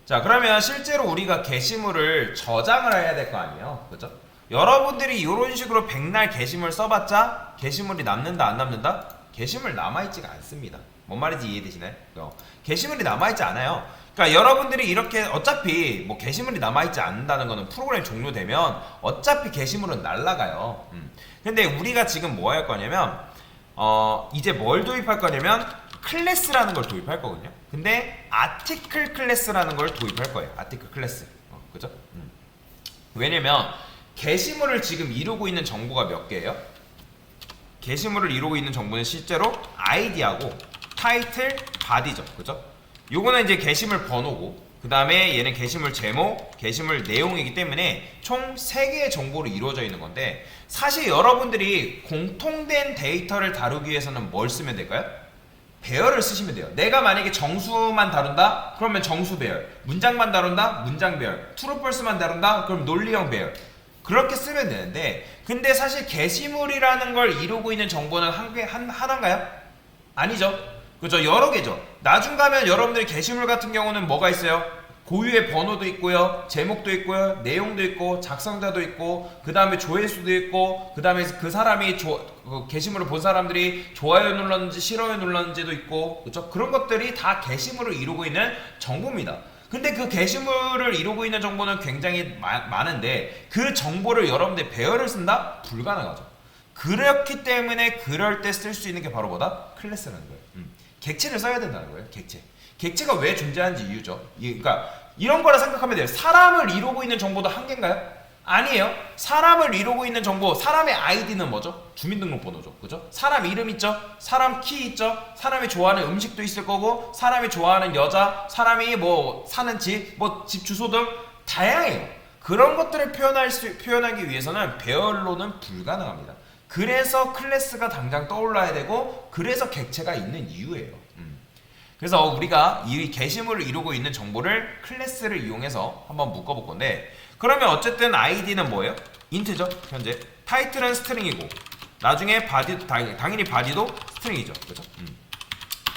자, 그러면 실제로 우리가 게시물을 저장을 해야 될 거 아니에요, 그죠? 여러분들이 이런 식으로 백날 게시물 써봤자 게시물이 남는다 안 남는다? 게시물 남아있지가 않습니다. 뭔 말인지 이해되시나요? 게시물이 남아있지 않아요. 그러니까 여러분들이 이렇게 어차피 뭐 게시물이 남아있지 않는다는 거는 프로그램 종료되면 어차피 게시물은 날라가요. 근데 우리가 지금 뭐 할 거냐면 이제 뭘 도입할 거냐면 클래스라는 걸 도입할 거거든요. 근데 아티클 클래스라는 걸 도입할 거예요. 아티클 클래스. 그죠? 왜냐면 게시물을 지금 이루고 있는 정보가 몇 개예요? 게시물을 이루고 있는 정보는 실제로 아이디하고 타이틀, 바디죠. 그죠? 요거는 이제 게시물 번호고, 그 다음에 얘는 게시물 제목, 게시물 내용이기 때문에 총 3개의 정보로 이루어져 있는 건데, 사실 여러분들이 공통된 데이터를 다루기 위해서는 뭘 쓰면 될까요? 배열을 쓰시면 돼요. 내가 만약에 정수만 다룬다? 그러면 정수 배열. 문장만 다룬다? 문장 배열. 트루펄스만 다룬다? 그럼 논리형 배열. 그렇게 쓰면 되는데, 근데 사실 게시물이라는 걸 이루고 있는 정보는 하나인가요? 아니죠. 그죠? 여러 개죠. 나중 가면 여러분들이 게시물 같은 경우는 뭐가 있어요? 고유의 번호도 있고요, 제목도 있고요, 내용도 있고, 작성자도 있고, 그 다음에 조회수도 있고, 그 다음에 그 사람이 게시물을 본 사람들이 좋아요 눌렀는지 싫어요 눌렀는지도 있고, 그렇죠? 그런 것들이 다 게시물을 이루고 있는 정보입니다. 근데 그 게시물을 이루고 있는 정보는 굉장히 많은데 그 정보를 여러분들이 배열을 쓴다? 불가능하죠. 그렇기 때문에 그럴 때 쓸 수 있는 게 바로 뭐다? 클래스라는 거예요. 객체를 써야 된다는 거예요. 객체. 객체가 왜 존재하는지 이유죠. 그러니까 이런 거라 생각하면 돼요. 사람을 이루고 있는 정보도 한계인가요? 아니에요. 사람을 이루고 있는 정보, 사람의 아이디는 뭐죠? 주민등록번호죠. 그죠? 사람 이름 있죠? 사람 키 있죠? 사람이 좋아하는 음식도 있을 거고, 사람이 좋아하는 여자, 사람이 뭐 사는 집, 뭐 집 주소 등 다양해요. 그런 것들을 표현하기 위해서는 배열로는 불가능합니다. 그래서 클래스가 당장 떠올라야 되고, 그래서 객체가 있는 이유예요. 그래서 우리가 이 게시물을 이루고 있는 정보를 클래스를 이용해서 한번 묶어볼 건데, 그러면 어쨌든 아이디는 뭐예요? 인트죠, 현재. 타이틀은 스트링이고, 나중에 바디도 당연히 바디도 스트링이죠. 그죠?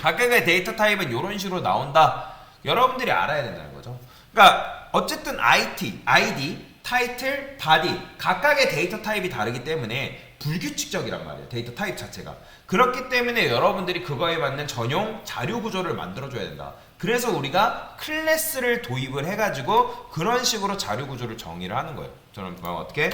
각각의 데이터 타입은 이런 식으로 나온다. 여러분들이 알아야 된다는 거죠. 그러니까 어쨌든 아이디, 타이틀, 바디 각각의 데이터 타입이 다르기 때문에 불규칙적이란 말이에요. 데이터 타입 자체가. 그렇기 때문에 여러분들이 그거에 맞는 전용 자료 구조를 만들어줘야 된다. 그래서 우리가 클래스를 도입을 해가지고 그런 식으로 자료 구조를 정의를 하는 거예요. 저는 어떻게?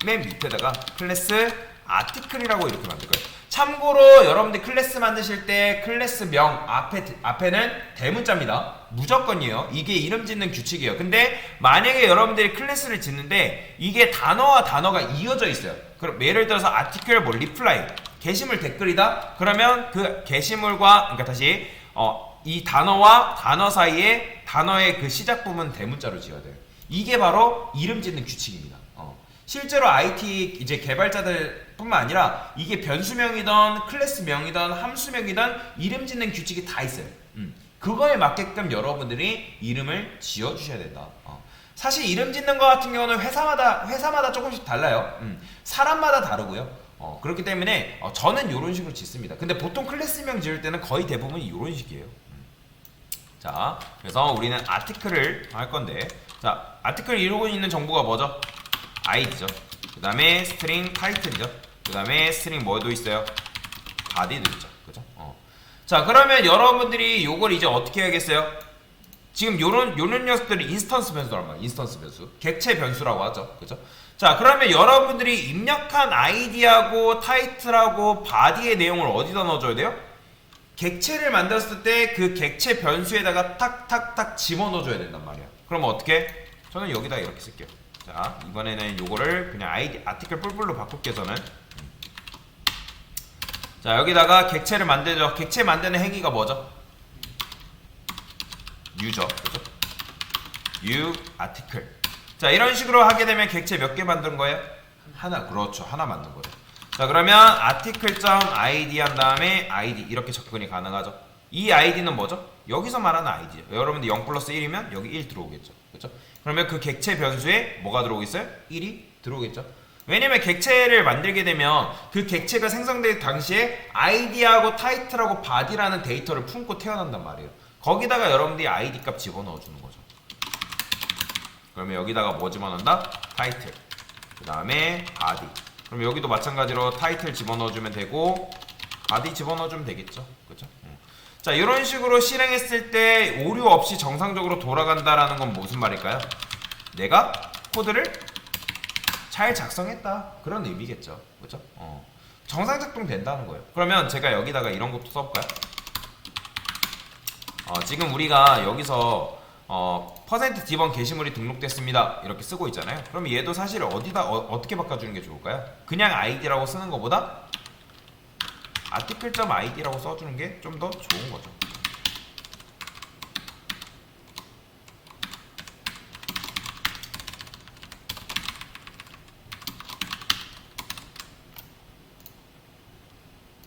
맨 밑에다가 클래스 아티클이라고 이렇게 만들 거예요. 참고로 여러분들 클래스 만드실 때 클래스명 앞에는 대문자입니다. 무조건이에요. 이게 이름 짓는 규칙이에요. 근데 만약에 여러분들이 클래스를 짓는데 이게 단어와 단어가 이어져 있어요. 그럼 예를 들어서 아티클 뭐 리플라이 게시물 댓글이다. 그러면 그 게시물과 그러니까 다시 이 단어와 단어 사이에 단어의 그 시작 부분 대문자로 지어야 돼요. 이게 바로 이름 짓는 규칙입니다. 실제로 IT 이제 개발자들 뿐만 아니라 이게 변수명이든 클래스명이든 함수명이든 이름 짓는 규칙이 다 있어요. 그거에 맞게끔 여러분들이 이름을 지어주셔야 된다. 사실 이름 짓는 거 같은 경우는 회사마다 조금씩 달라요. 사람마다 다르고요. 그렇기 때문에 저는 이런 식으로 짓습니다. 근데 보통 클래스명 지을 때는 거의 대부분이 이런 식이에요. 자, 그래서 우리는 아티클을 할 건데, 자, 아티클을 이루고 있는 정보가 뭐죠? 아이디죠. 그 다음에 스트링 타이틀이죠. 그 다음에 스트링 뭐도 있어요? 바디도 있죠. 그죠? 자, 그러면 여러분들이 요걸 이제 어떻게 해야겠어요? 지금 요런 녀석들이 인스턴스 변수란 말이에요. 인스턴스 변수. 객체 변수라고 하죠. 그죠? 자, 그러면 여러분들이 입력한 아이디하고 타이틀하고 바디의 내용을 어디다 넣어줘야 돼요? 객체를 만들었을 때 그 객체 변수에다가 탁탁탁 집어넣어줘야 된단 말이에요. 그럼 어떻게? 저는 여기다 이렇게 쓸게요. 자, 이번에는 요거를 그냥 아티클 뿔뿔로 바꿀게요, 저는. 자, 여기다가 객체를 만들죠. 객체 만드는 행위가 뭐죠? U죠. 그죠? U 아티클. 자, 이런 식으로 하게 되면 객체 몇 개 만든 거예요? 하나. 그렇죠. 하나 만든 거예요. 자, 그러면 article.id 한 다음에 id 이렇게 접근이 가능하죠. 이 id는 뭐죠? 여기서 말하는 id죠. 여러분들 0 플러스 1이면 여기 1 들어오겠죠. 그렇죠? 그러면 그 객체 변수에 뭐가 들어오겠어요? 1이 들어오겠죠. 왜냐면 객체를 만들게 되면 그 객체가 생성될 당시에 id하고 타이틀하고 body라는 데이터를 품고 태어난단 말이에요. 거기다가 여러분들이 id 값 집어넣어 주는 거죠. 그러면 여기다가 뭐 집어넣는다? 타이틀. 그 다음에 바디. 그럼 여기도 마찬가지로 타이틀 집어넣어주면 되고 바디 집어넣어주면 되겠죠. 그죠? 자, 이런 식으로 실행했을 때 오류 없이 정상적으로 돌아간다라는 건 무슨 말일까요? 내가 코드를 잘 작성했다, 그런 의미겠죠. 그죠? 정상 작동 된다는 거예요. 그러면 제가 여기다가 이런 것도 써볼까요? 지금 우리가 여기서 퍼센트 디번 게시물이 등록됐습니다 이렇게 쓰고 있잖아요. 그럼 얘도 사실 어디다 어떻게 바꿔주는 게 좋을까요? 그냥 id라고 쓰는 것보다 article.id라고 써주는 게 좀 더 좋은 거죠.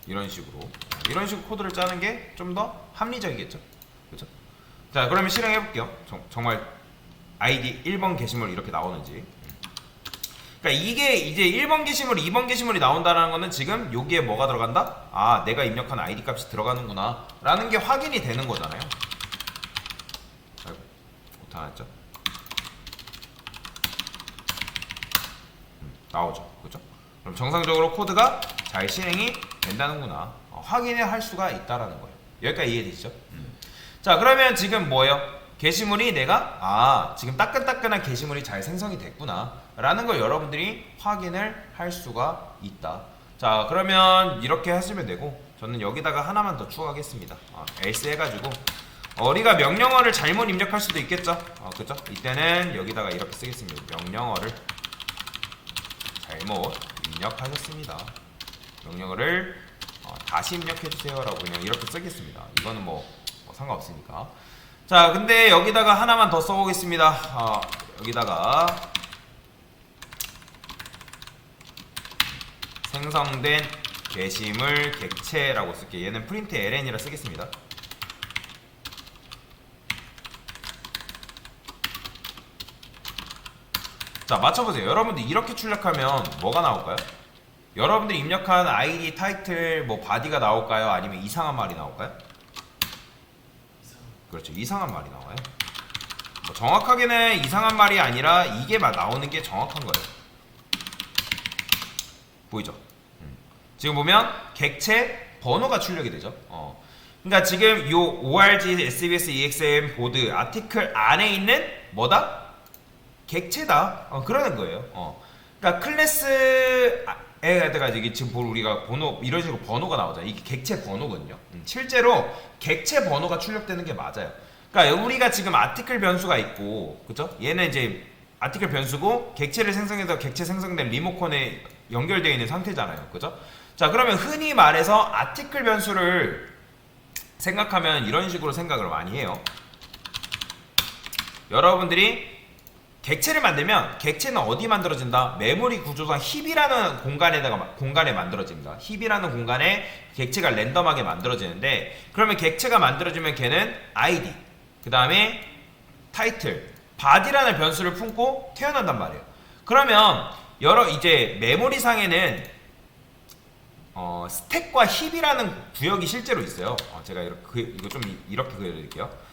이런 식으로 코드를 짜는 게 좀 더 합리적이겠죠. 그렇죠? 자, 그러면 실행해 볼게요. 정말 id 1번 게시물 이렇게 나오는지. 그러니까 이게 이제 1번 게시물, 2번 게시물이 나온다는 거는 지금 여기에 뭐가 들어간다? 아, 내가 입력한 id 값이 들어가는구나 라는 게 확인이 되는 거잖아요. 아이고, 오타 났죠? 나오죠. 그죠? 그럼 정상적으로 코드가 잘 실행이 된다는구나, 확인을 할 수가 있다라는 거예요. 여기까지 이해되시죠? 자, 그러면 지금 뭐예요? 게시물이 내가 지금 따끈따끈한 게시물이 잘 생성이 됐구나 라는 걸 여러분들이 확인을 할 수가 있다. 자, 그러면 이렇게 하시면 되고, 저는 여기다가 하나만 더 추가하겠습니다. else 해가지고 우리가 명령어를 잘못 입력할 수도 있겠죠. 그죠? 이때는 여기다가 이렇게 쓰겠습니다. 명령어를 잘못 입력하셨습니다. 명령어를 다시 입력해주세요 라고 그냥 이렇게 쓰겠습니다. 이거는 뭐 상관없으니까. 자, 근데 여기다가 하나만 더 써보겠습니다. 여기다가 생성된 게시물 객체라고 쓸게요. 얘는 프린트 ln이라 쓰겠습니다. 자, 맞춰보세요. 여러분들 이렇게 출력하면 뭐가 나올까요? 여러분들이 입력한 id, 타이틀, 뭐 바디가 나올까요? 아니면 이상한 말이 나올까요? 그렇죠, 이상한 말이 나와요. 정확하게는 이상한 말이 아니라 이게 나오는 게 정확한 거예요. 보이죠? 지금 보면 객체 번호가 출력이 되죠. 그러니까 지금 요 org, sbs, exam, 보드, 아티클 안에 있는 뭐다? 객체다. 그러는 거예요. 그러니까 클래스에다가 이게 지금 우리가 번호 이런 식으로 번호가 나오잖아요. 이게 객체 번호거든요. 실제로 객체 번호가 출력되는 게 맞아요. 그러니까 우리가 지금 아티클 변수가 있고, 그죠? 얘는 이제 아티클 변수고 객체를 생성해서 객체 생성된 리모컨에 연결되어 있는 상태잖아요. 그죠? 자, 그러면 흔히 말해서 아티클 변수를 생각하면 이런 식으로 생각을 많이 해요. 여러분들이 객체를 만들면 객체는 어디 만들어진다? 메모리 구조상 힙이라는 공간에 만들어진다. 힙이라는 공간에 객체가 랜덤하게 만들어지는데, 그러면 객체가 만들어지면 걔는 id, 그 다음에 타이틀, 바디라는 변수를 품고 태어난단 말이에요. 그러면 이제 메모리상에는 스택과 힙이라는 구역이 실제로 있어요. 제가 이거 좀 이렇게 그려드릴게요.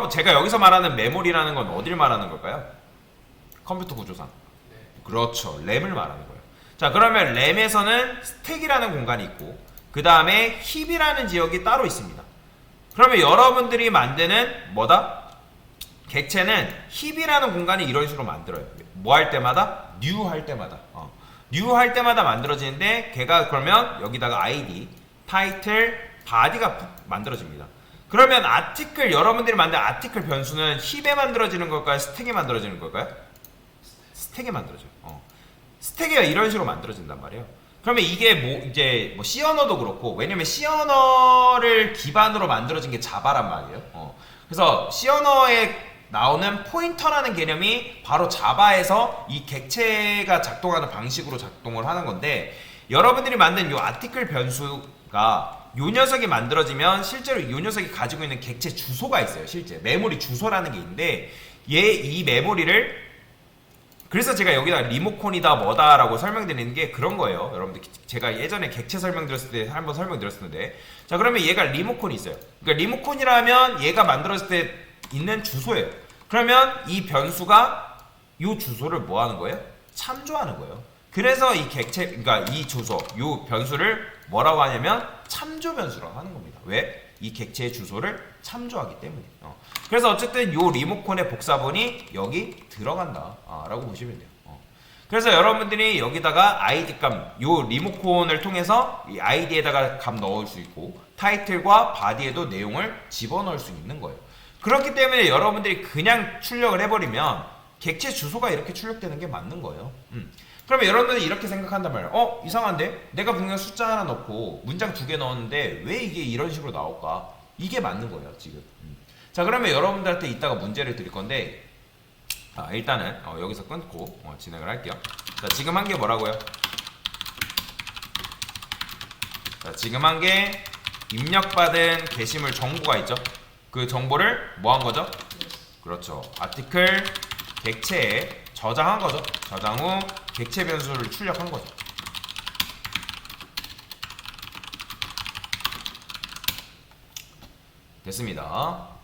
제가 여기서 말하는 메모리라는 건 어딜 말하는 걸까요? 컴퓨터 구조상. 그렇죠, 램을 말하는 거예요. 자, 그러면 램에서는 스택이라는 공간이 있고, 그 다음에 힙이라는 지역이 따로 있습니다. 그러면 여러분들이 만드는 뭐다? 객체는 힙이라는 공간이 이런 식으로 만들어요. 뭐 할 때마다? new 할 때마다. new 할 때마다 만들어지는데, 걔가 그러면 여기다가 id, 타이틀, 바디가 만들어집니다. 그러면 아티클, 여러분들이 만든 아티클 변수는 힙에 만들어지는 걸까요? 스택에 만들어지는 걸까요? 스택에 만들어져요. 스택이 이런 식으로 만들어진단 말이에요. 그러면 이게 이제 C 언어도 그렇고, 왜냐면 C 언어를 기반으로 만들어진 게 자바란 말이에요. 그래서 C 언어에 나오는 포인터라는 개념이 바로 자바에서 이 객체가 작동하는 방식으로 작동을 하는 건데, 여러분들이 만든 이 아티클 변수가 요 녀석이 만들어지면 실제로 이 녀석이 가지고 있는 객체 주소가 있어요. 실제 메모리 주소라는 게 있는데, 이 메모리를 그래서 제가 여기다 리모컨이다 뭐다라고 설명드리는 게 그런 거예요. 여러분들 제가 예전에 객체 설명드렸을 때 한번 설명드렸었는데, 자 그러면 얘가 리모컨이 있어요. 그러니까 리모컨이라면 얘가 만들었을 때 있는 주소예요. 그러면 이 변수가 이 주소를 뭐 하는 거예요? 참조하는 거예요. 그래서 이 객체, 그러니까 이 주소, 이 변수를 뭐라고 하냐면 참조 변수라고 하는 겁니다. 왜? 이 객체의 주소를 참조하기 때문에. 그래서 어쨌든 요 리모컨의 복사본이 여기 들어간다 라고 보시면 돼요. 그래서 여러분들이 여기다가 아이디 값, 요 리모컨을 통해서 이 아이디에다가 값 넣을 수 있고 타이틀과 바디에도 내용을 집어넣을 수 있는 거예요. 그렇기 때문에 여러분들이 그냥 출력을 해버리면 객체 주소가 이렇게 출력되는 게 맞는 거예요. 그러면 여러분들이 이렇게 생각한단 말이에요. 이상한데? 내가 분명 숫자 하나 넣고 문장 2개 넣었는데 왜 이게 이런 식으로 나올까? 이게 맞는 거예요 지금. 자 그러면 여러분들한테 이따가 문제를 드릴 건데, 일단은 여기서 끊고 진행을 할게요. 자 지금 한 게 뭐라고요? 자 지금 한 게 입력받은 게시물 정보가 있죠. 그 정보를 뭐 한 거죠? 그렇죠. 아티클 객체에 저장한 거죠. 저장 후 객체 변수를 출력한 거죠. 됐습니다.